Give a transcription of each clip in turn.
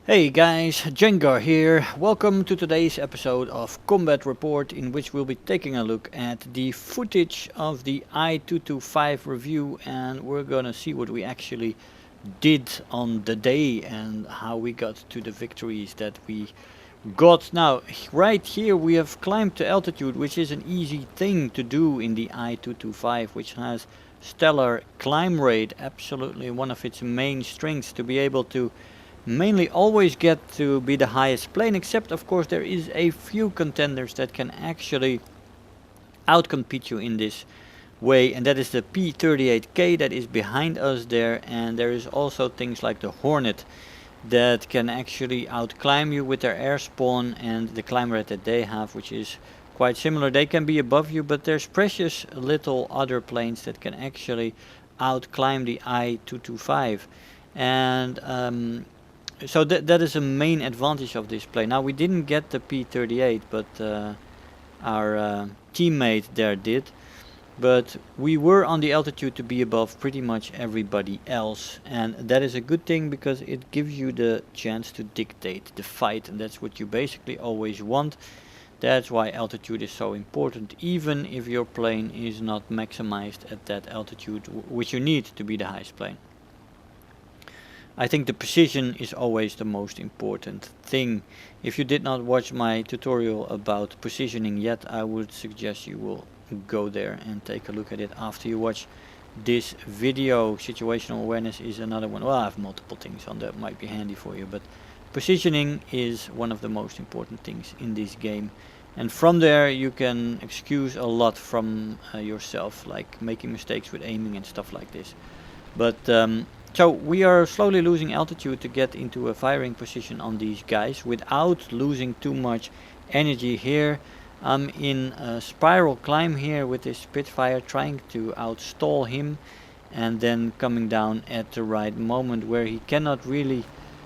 Hey guys, Jengar here. Welcome to today's episode of Combat Report, in which we'll be taking a look at the footage of the I-225 review, and we're gonna see what we actually did on the day and how we got to the victories that we got. Now, right here we have climbed to altitude, which is an easy thing to do in the I-225, which has stellar climb rate, absolutely one of its main strengths, to be able to mainly always get to be the highest plane, except of course there is a few contenders that can actually outcompete you in this way, and that is the P-38K that is behind us there, and there is also things like the Hornet that can actually outclimb you with their air spawn and the climb rate that they have, which is quite similar. They can be above you, but there's precious little other planes that can actually outclimb the I-225, and so that is a main advantage of this plane. Now we didn't get the P-38, but our teammate there did. But we were on the altitude to be above pretty much everybody else, and that is a good thing because it gives you the chance to dictate the fight, and that's what you basically always want. That's why altitude is so important, even if your plane is not maximized at that altitude, which you need to be the highest plane. I think the precision is always the most important thing. If you did not watch my tutorial about positioning yet, I would suggest you will go there and take a look at it after you watch this video. Situational awareness is another one. Well, I have multiple things on that, might be handy for you, but positioning is one of the most important things in this game. And from there you can excuse a lot from yourself, like making mistakes with aiming and stuff like this. But so we are slowly losing altitude to get into a firing position on these guys without losing too much energy here. I'm in a spiral climb here with this Spitfire, trying to outstall him and then coming down at the right moment where he cannot really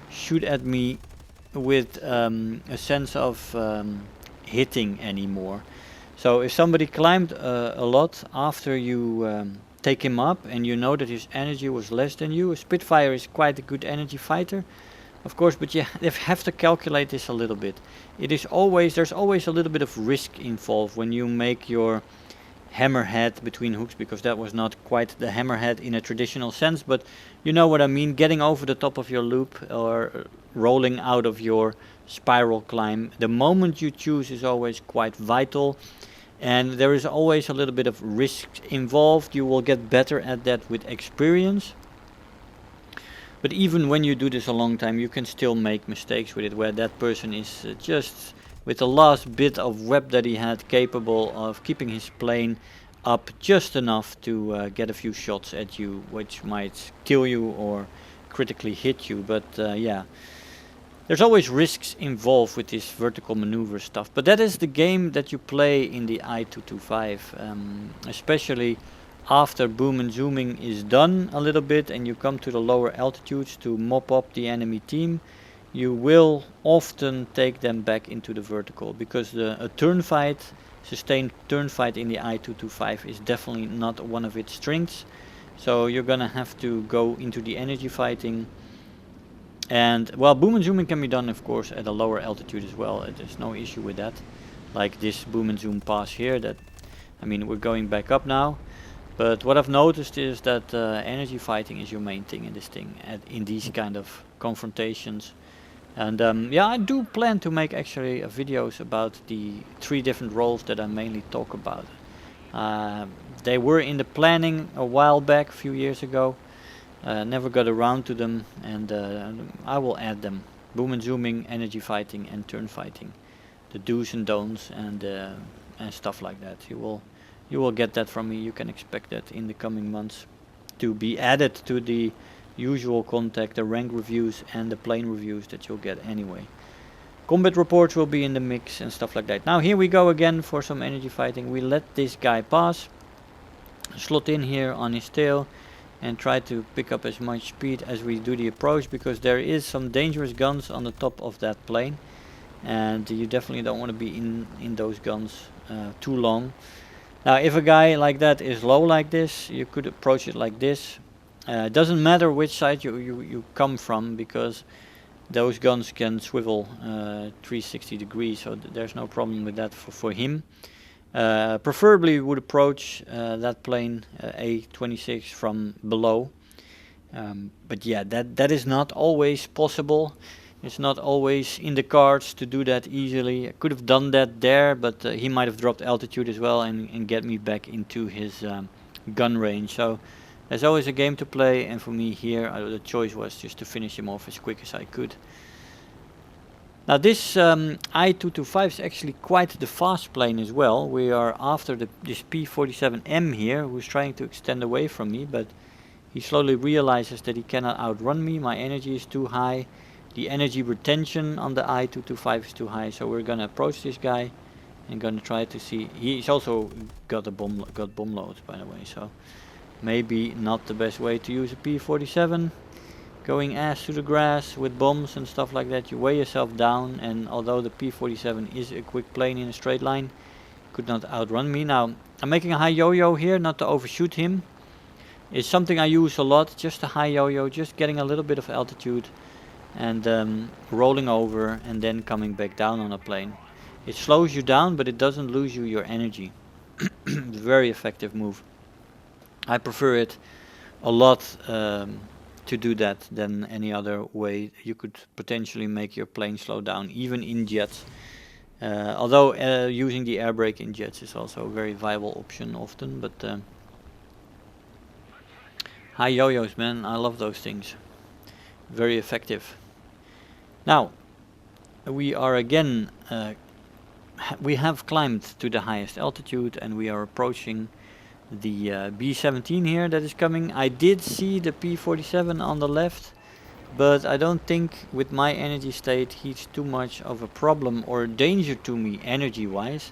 shoot at me with a sense of hitting anymore. So if somebody climbed a lot after you take him up and you know that his energy was less than you, a Spitfire is quite a good energy fighter, of course, but you have to calculate this a little bit. There's always a little bit of risk involved when you make your hammerhead between hooks, because that was not quite the hammerhead in a traditional sense, but you know what I mean, getting over the top of your loop or rolling out of your spiral climb. The moment you choose is always quite vital, and there is always a little bit of risk involved. You will get better at that with experience. But even when you do this a long time, you can still make mistakes with it, where that person is just with the last bit of web that he had, capable of keeping his plane up just enough to get a few shots at you, which might kill you or critically hit you. But yeah. There's always risks involved with this vertical maneuver stuff, but that is the game that you play in the I-225, especially after boom and zooming is done a little bit and you come to the lower altitudes to mop up the enemy team. You will often take them back into the vertical, because a turn fight, sustained turn fight in the I-225 is definitely not one of its strengths. So you're gonna have to go into the energy fighting. And well, boom and zooming can be done, of course, at a lower altitude as well. There's no issue with that. Like this boom and zoom pass here, that, I mean, we're going back up now. But what I've noticed is that energy fighting is your main thing in this thing, in these kind of confrontations. And yeah, I do plan to make actually videos about the 3 different roles that I mainly talk about. They were in the planning a while back, a few years ago. Never got around to them, and I will add them. Boom and zooming, energy fighting, and turn fighting. The do's and don'ts, and stuff like that. You will get that from me. You can expect that in the coming months to be added to the usual content, the rank reviews and the plane reviews that you'll get anyway. Combat reports will be in the mix and stuff like that. Now here we go again for some energy fighting. We let this guy pass, slot in here on his tail, and try to pick up as much speed as we do the approach, because there is some dangerous guns on the top of that plane, and you definitely don't want to be in those guns too long. Now if a guy like that is low like this, you could approach it like this. It doesn't matter which side you come from, because Those guns can swivel 360 degrees, so there's no problem with that for him. Preferably would approach that plane A-26 from below. But yeah, that is not always possible. It's not always in the cards to do that easily. I could have done that there, but he might have dropped altitude as well and get me back into his gun range. So there's always a game to play, and for me here the choice was just to finish him off as quick as I could. Now this I-225 is actually quite the fast plane as well. We are after this P-47M here, who's trying to extend away from me, but he slowly realizes that he cannot outrun me. My energy is too high. The energy retention on the I-225 is too high, so we're gonna approach this guy and gonna try to see. He's also got bomb loads, by the way, so maybe not the best way to use a P-47. Going ass to the grass with bombs and stuff like that, you weigh yourself down, and although the P-47 is a quick plane in a straight line, could not outrun me. Now, I'm making a high yo-yo here, not to overshoot him. It's something I use a lot, just a high yo-yo, just getting a little bit of altitude and rolling over and then coming back down on a plane. It slows you down, but it doesn't lose you your energy. Very effective move. I prefer it a lot to do that than any other way you could potentially make your plane slow down, even in jets. Although using the air brake in jets is also a very viable option often, but high yo-yos, man, I love those things. Very effective. Now, we are again, we have climbed to the highest altitude and we are approaching the B-17 here that is coming. I did see the P-47 on the left, but I don't think with my energy state he's too much of a problem or danger to me energy wise.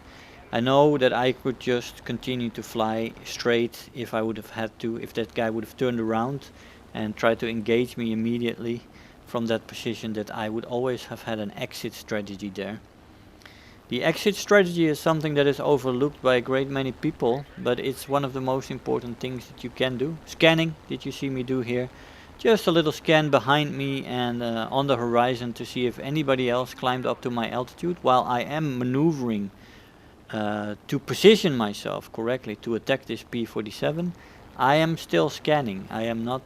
I know that I could just continue to fly straight if I would have had to, if that guy would have turned around and tried to engage me immediately from that position, that I would always have had an exit strategy there. The exit strategy is something that is overlooked by a great many people, but it's one of the most important things that you can do. Scanning, did you see me do here? Just a little scan behind me and on the horizon to see if anybody else climbed up to my altitude while I am maneuvering to position myself correctly to attack this P-47. I am still scanning. I am not...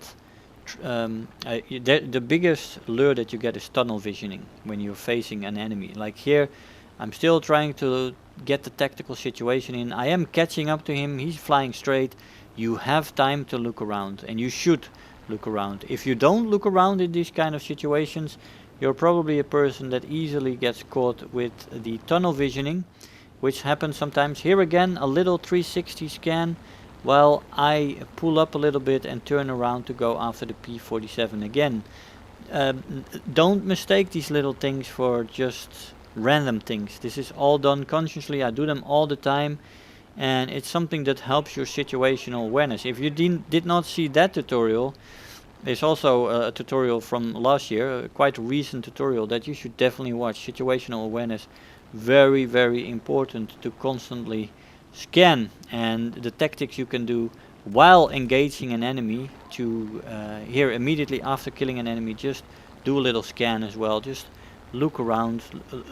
the biggest lure that you get is tunnel visioning when you're facing an enemy. Like here, I'm still trying to get the tactical situation in. I am catching up to him. He's flying straight. You have time to look around, and you should look around. If you don't look around in these kind of situations, you're probably a person that easily gets caught with the tunnel visioning, which happens sometimes. Here again, a little 360 scan while I pull up a little bit and turn around to go after the P-47 again. Don't mistake these little things for just random things. This is all done consciously. I do them all the time, and it's something that helps your situational awareness. If you did not see that tutorial, there's also a tutorial from last year, a quite recent tutorial that you should definitely watch. Situational awareness, very, very important to constantly scan, and the tactics you can do while engaging an enemy to here immediately after killing an enemy, just do a little scan as well. Just look around,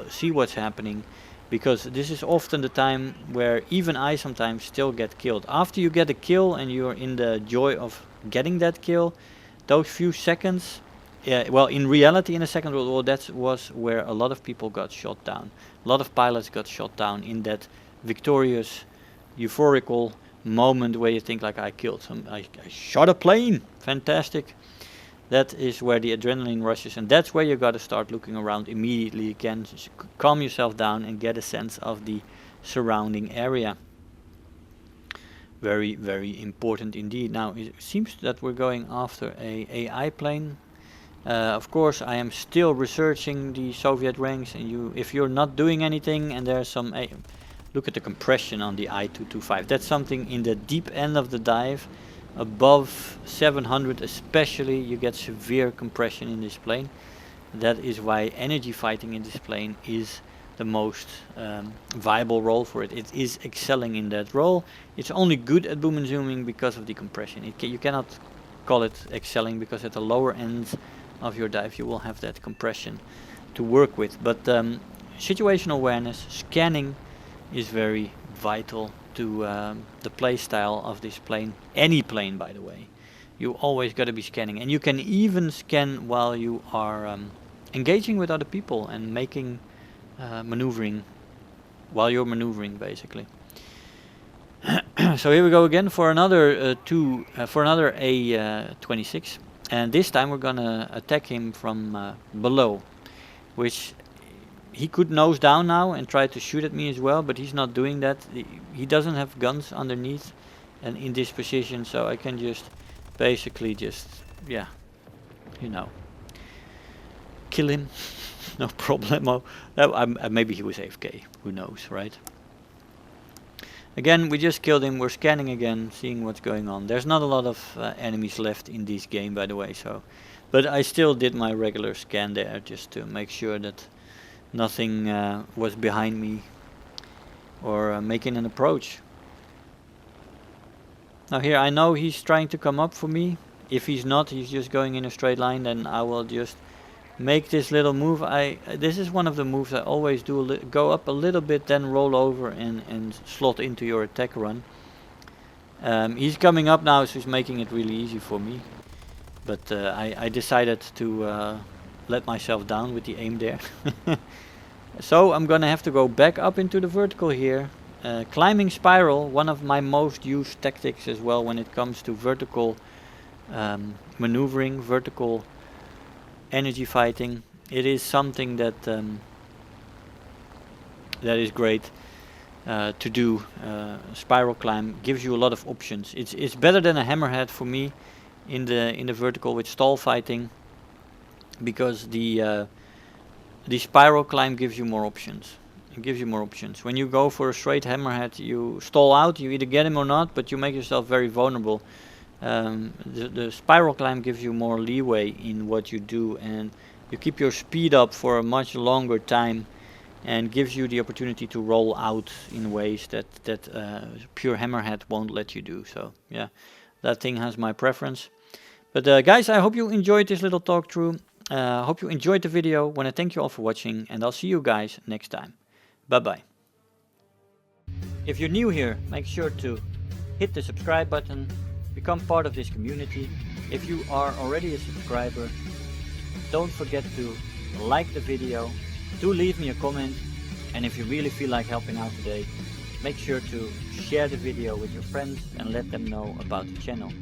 see what's happening, because this is often the time where even I sometimes still get killed. After you get a kill and you're in the joy of getting that kill, those few seconds, well, in reality in the Second World War, that was where a lot of people got shot down. A lot of pilots got shot down in that victorious, euphorical moment where you think like, I killed some, I shot a plane, fantastic. That is where the adrenaline rushes, and that's where you got to start looking around immediately again. Just calm yourself down and get a sense of the surrounding area. Very, very important indeed. Now it seems that we're going after a AI plane. Of course, I am still researching the Soviet ranks, and if you're not doing anything and there's some, look at the compression on the I-225. That's something in the deep end of the dive. Above 700 especially, you get severe compression in this plane. That is why energy fighting in this plane is the most viable role for it. It is excelling in that role. It's only good at boom and zooming because of the compression. You cannot call it excelling, because at the lower end of your dive, you will have that compression to work with. But situational awareness, scanning is very vital to the play style of this plane. Any plane, by the way. You always got to be scanning, and you can even scan while you are engaging with other people and making maneuvering while you're maneuvering, basically. So here we go again for another another A-26, and this time we're gonna attack him from below, which he could nose down now and try to shoot at me as well, but he's not doing that. He doesn't have guns underneath and in this position, so I can just basically just, yeah, you know, kill him. No problemo. Maybe he was AFK, who knows, right? Again, we just killed him. We're scanning again, seeing what's going on. There's not a lot of enemies left in this game, by the way, so, but I still did my regular scan there just to make sure that nothing was behind me or making an approach. Now here I know he's trying to come up for me. If he's not, he's just going in a straight line, then I will just make this little move. This is one of the moves I always do. Go up a little bit, then roll over and slot into your attack run. He's coming up now, so he's making it really easy for me. But I decided to let myself down with the aim there. So I'm gonna have to go back up into the vertical here. Climbing spiral, one of my most used tactics as well when it comes to vertical maneuvering, vertical energy fighting. It is something that that is great to do. Spiral climb gives you a lot of options. It's better than a hammerhead for me in the vertical with stall fighting, because the spiral climb gives you more options. It gives you more options. When you go for a straight hammerhead, you stall out. You either get him or not, but you make yourself very vulnerable. The spiral climb gives you more leeway in what you do, and you keep your speed up for a much longer time, and gives you the opportunity to roll out in ways that pure hammerhead won't let you do. So yeah, that thing has my preference. But guys, I hope you enjoyed this little talk through. I hope you enjoyed the video. Want to thank you all for watching, and I'll see you guys next time. Bye bye. If you're new here, make sure to hit the subscribe button, become part of this community. If you are already a subscriber, don't forget to like the video, do leave me a comment, and if you really feel like helping out today, make sure to share the video with your friends and let them know about the channel.